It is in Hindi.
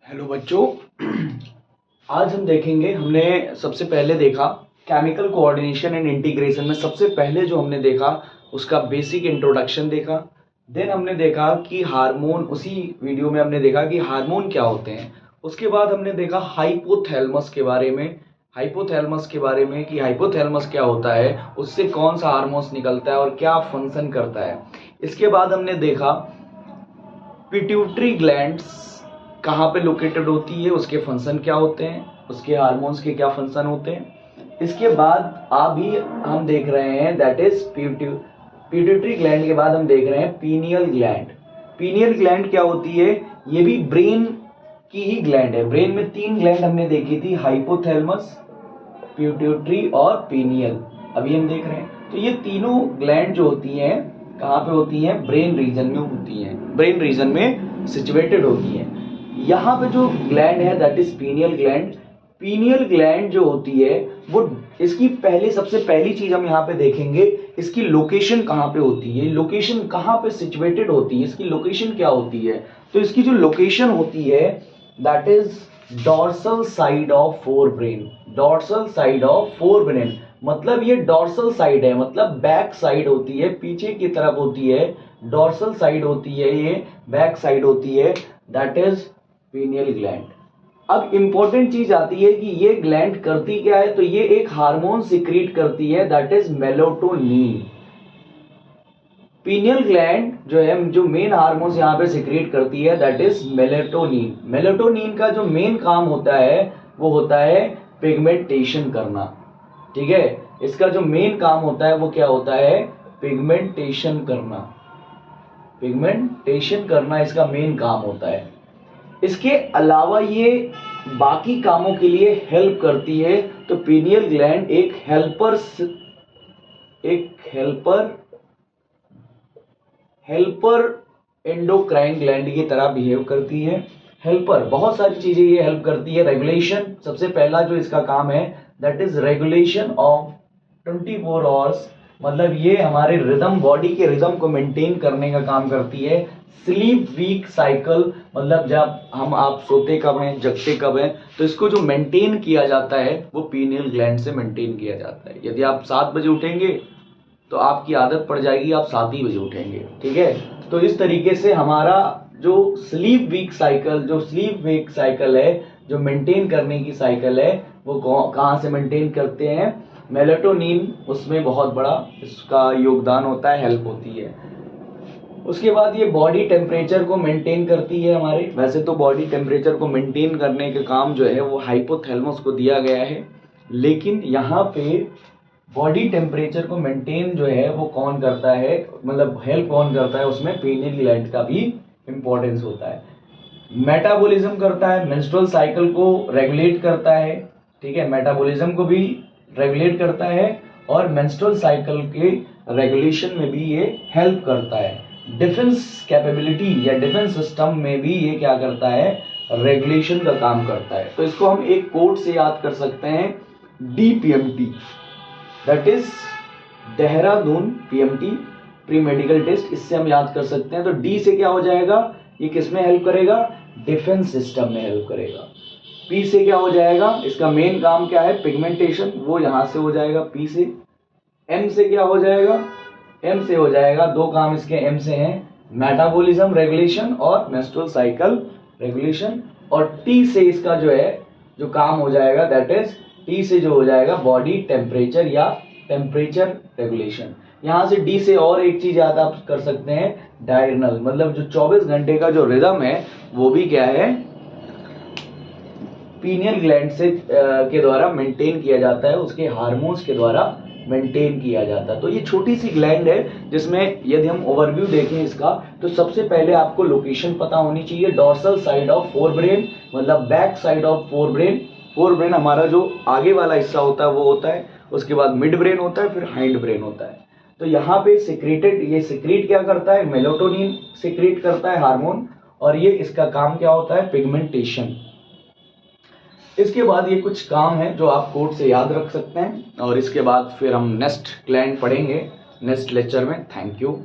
हेलो बच्चों। आज हम देखेंगे, हमने सबसे पहले देखा केमिकल कोऑर्डिनेशन एंड इंटीग्रेशन में सबसे पहले जो हमने देखा उसका बेसिक इंट्रोडक्शन देखा। देन हमने देखा कि हार्मोन, उसी वीडियो में हमने देखा कि हार्मोन क्या होते हैं। उसके बाद हमने देखा हाइपोथैलेमस के बारे में, कि हाइपोथैलेमस क्या होता है, उससे कौन सा हार्मोन्स निकलता है और क्या फंक्शन करता है। इसके बाद हमने देखा पिट्यूटरी ग्लैंड्स कहाँ पे लोकेटेड होती है, उसके फंक्शन क्या होते हैं, उसके हार्मोन्स के क्या फंक्शन होते हैं। इसके बाद अभी हम देख रहे हैं दैट इज पिट्यूटरी ग्लैंड के बाद हम देख रहे हैं पीनियल ग्लैंड। पीनियल ग्लैंड क्या होती है, ये भी ब्रेन की ही ग्लैंड है। ब्रेन में 3 ग्लैंड हमने देखी थी, हाइपोथैलेमस, पिट्यूटरी और पीनियल। अभी हम देख रहे हैं तो ये तीनों ग्लैंड जो होती हैं कहाँ पे होती हैं, ब्रेन रीजन में होती हैं, ब्रेन रीजन में सिचुएटेड होती हैं। यहाँ पे जो ग्लैंड है that is pineal gland. Pineal gland जो होती है वो, इसकी सबसे पहली चीज हम यहाँ पे देखेंगे, इसकी लोकेशन कहाँ पे होती है, लोकेशन कहाँ पे सिचुएटेड होती है, इसकी लोकेशन क्या होती है। तो इसकी जो लोकेशन होती है that is dorsal side of fore brain. Dorsal side of forebrain मतलब ये डॉर्सल साइड है, मतलब बैक साइड होती है, पीछे की तरफ होती है, डॉर्सल साइड होती है, ये बैक साइड होती है, दैट इज पीनियल ग्लैंड। अब इंपॉर्टेंट चीज आती है कि ये ग्लैंड करती क्या है, तो ये एक हार्मोन सिक्रीट करती है that is melatonin. Pineal gland जो है, जो मेन हार्मोन यहाँ पे सिक्रीट करती है दैट इज मेलाटोनिन। मेलाटोनिन का जो मेन काम होता है वो होता है पिगमेंटेशन करना। ठीक है, इसका जो मेन काम होता है वो क्या होता है, पिगमेंटेशन करना। पिगमेंटेशन करना इसका मेन काम होता है। इसके अलावा ये बाकी कामों के लिए हेल्प करती है। तो पीनियल ग्लैंड एक हेल्पर एंडोक्राइन ग्लैंड की तरह बिहेव करती है। हेल्पर, बहुत सारी चीजें ये हेल्प करती है। रेगुलेशन, सबसे पहला जो इसका काम है that is regulation of 24 hours, मतलब ये हमारे रिदम, बॉडी के रिदम को मेंटेन करने का काम करती है। स्लीप वीक साइकिल, मतलब जब आप सोते कब हैं, जगते कब हैं, तो इसको जो मेंटेन किया जाता है वो पीनियल ग्लैंड से मेंटेन किया जाता है। यदि आप 7 बजे उठेंगे तो आपकी आदत पड़ जाएगी, आप 7 ही बजे उठेंगे। ठीक है, तो इस तरीके से हमारा जो स्लीप वीक साइकिल है, जो मेंटेन करने की साइकिल है, वो कहाँ से मेंटेन करते हैं, मेलाटोनिन, उसमें बहुत बड़ा इसका योगदान होता है, हेल्प होती है। उसके बाद ये बॉडी टेम्परेचर को मेंटेन करती है हमारे। वैसे तो बॉडी टेम्परेचर को मेंटेन करने का काम जो है वो हाइपोथैलेमस को दिया गया है, लेकिन यहाँ पे बॉडी टेम्परेचर को मेंटेन जो है वो कौन करता है, मतलब हेल्प कौन करता है, उसमें पीनियल ग्लैंड का भी इंपॉर्टेंस होता है। मेटाबॉलिज्म करता है, मेंस्ट्रुअल साइकिल को रेगुलेट करता है। ठीक है, मेटाबॉलिज्म को भी रेगुलेट करता है और मेंस्ट्रुअल साइकिल के रेगुलेशन में भी ये हेल्प करता है। डिफेंस कैपेबिलिटी या डिफेंस सिस्टम में भी ये क्या करता है, रेगुलेशन का काम करता है। तो इसको हम एक कोड से याद कर सकते हैं, DPMT, that is Dehradun PMT, pre medical test. इससे हम याद कर सकते हैं। तो डी से क्या हो जाएगा, ये किस में हेल्प करेगा, डिफेंस सिस्टम में हेल्प करेगा। पी से क्या हो जाएगा, इसका मेन काम क्या है, पिगमेंटेशन, वो यहां से हो जाएगा पी से। एम से क्या हो जाएगा, एम से हो जाएगा, 2 काम इसके एम से हैं, मेटाबॉलिज्म रेगुलेशन और मेंस्ट्रुअल साइकिल रेगुलेशन। और टी से इसका जो है जो काम हो जाएगा दैट इज, टी से जो हो जाएगा बॉडी टेम्परेचर या टेम्परेचर रेगुलेशन। यहां से डी से और एक चीज याद आप कर सकते हैं, डायरनल, मतलब जो 24 घंटे का जो रिदम है वो भी क्या है, पीनियल ग्लैंड से के द्वारा मेंटेन किया जाता है, उसके हार्मोन्स के द्वारा मेंटेन किया जाता है। तो ये छोटी सी ग्लैंड है जिसमें यदि हम ओवरव्यू देखें इसका, तो सबसे पहले आपको लोकेशन पता होनी चाहिए। Dorsal side of forebrain, मतलब back side of forebrain. Forebrain हमारा जो आगे वाला हिस्सा होता है वो होता है, उसके बाद मिड ब्रेन होता है, फिर हाइंड ब्रेन होता है। तो यहाँ पे ये सिक्रीट क्या करता है, मेलाटोनिन सिक्रीट करता है हार्मोन, और ये इसका काम क्या होता है, पिगमेंटेशन। इसके बाद ये कुछ काम है जो आप कोड से याद रख सकते हैं, और इसके बाद फिर हम नेक्स्ट ग्लैंड पढ़ेंगे नेक्स्ट लेक्चर में। Thank you.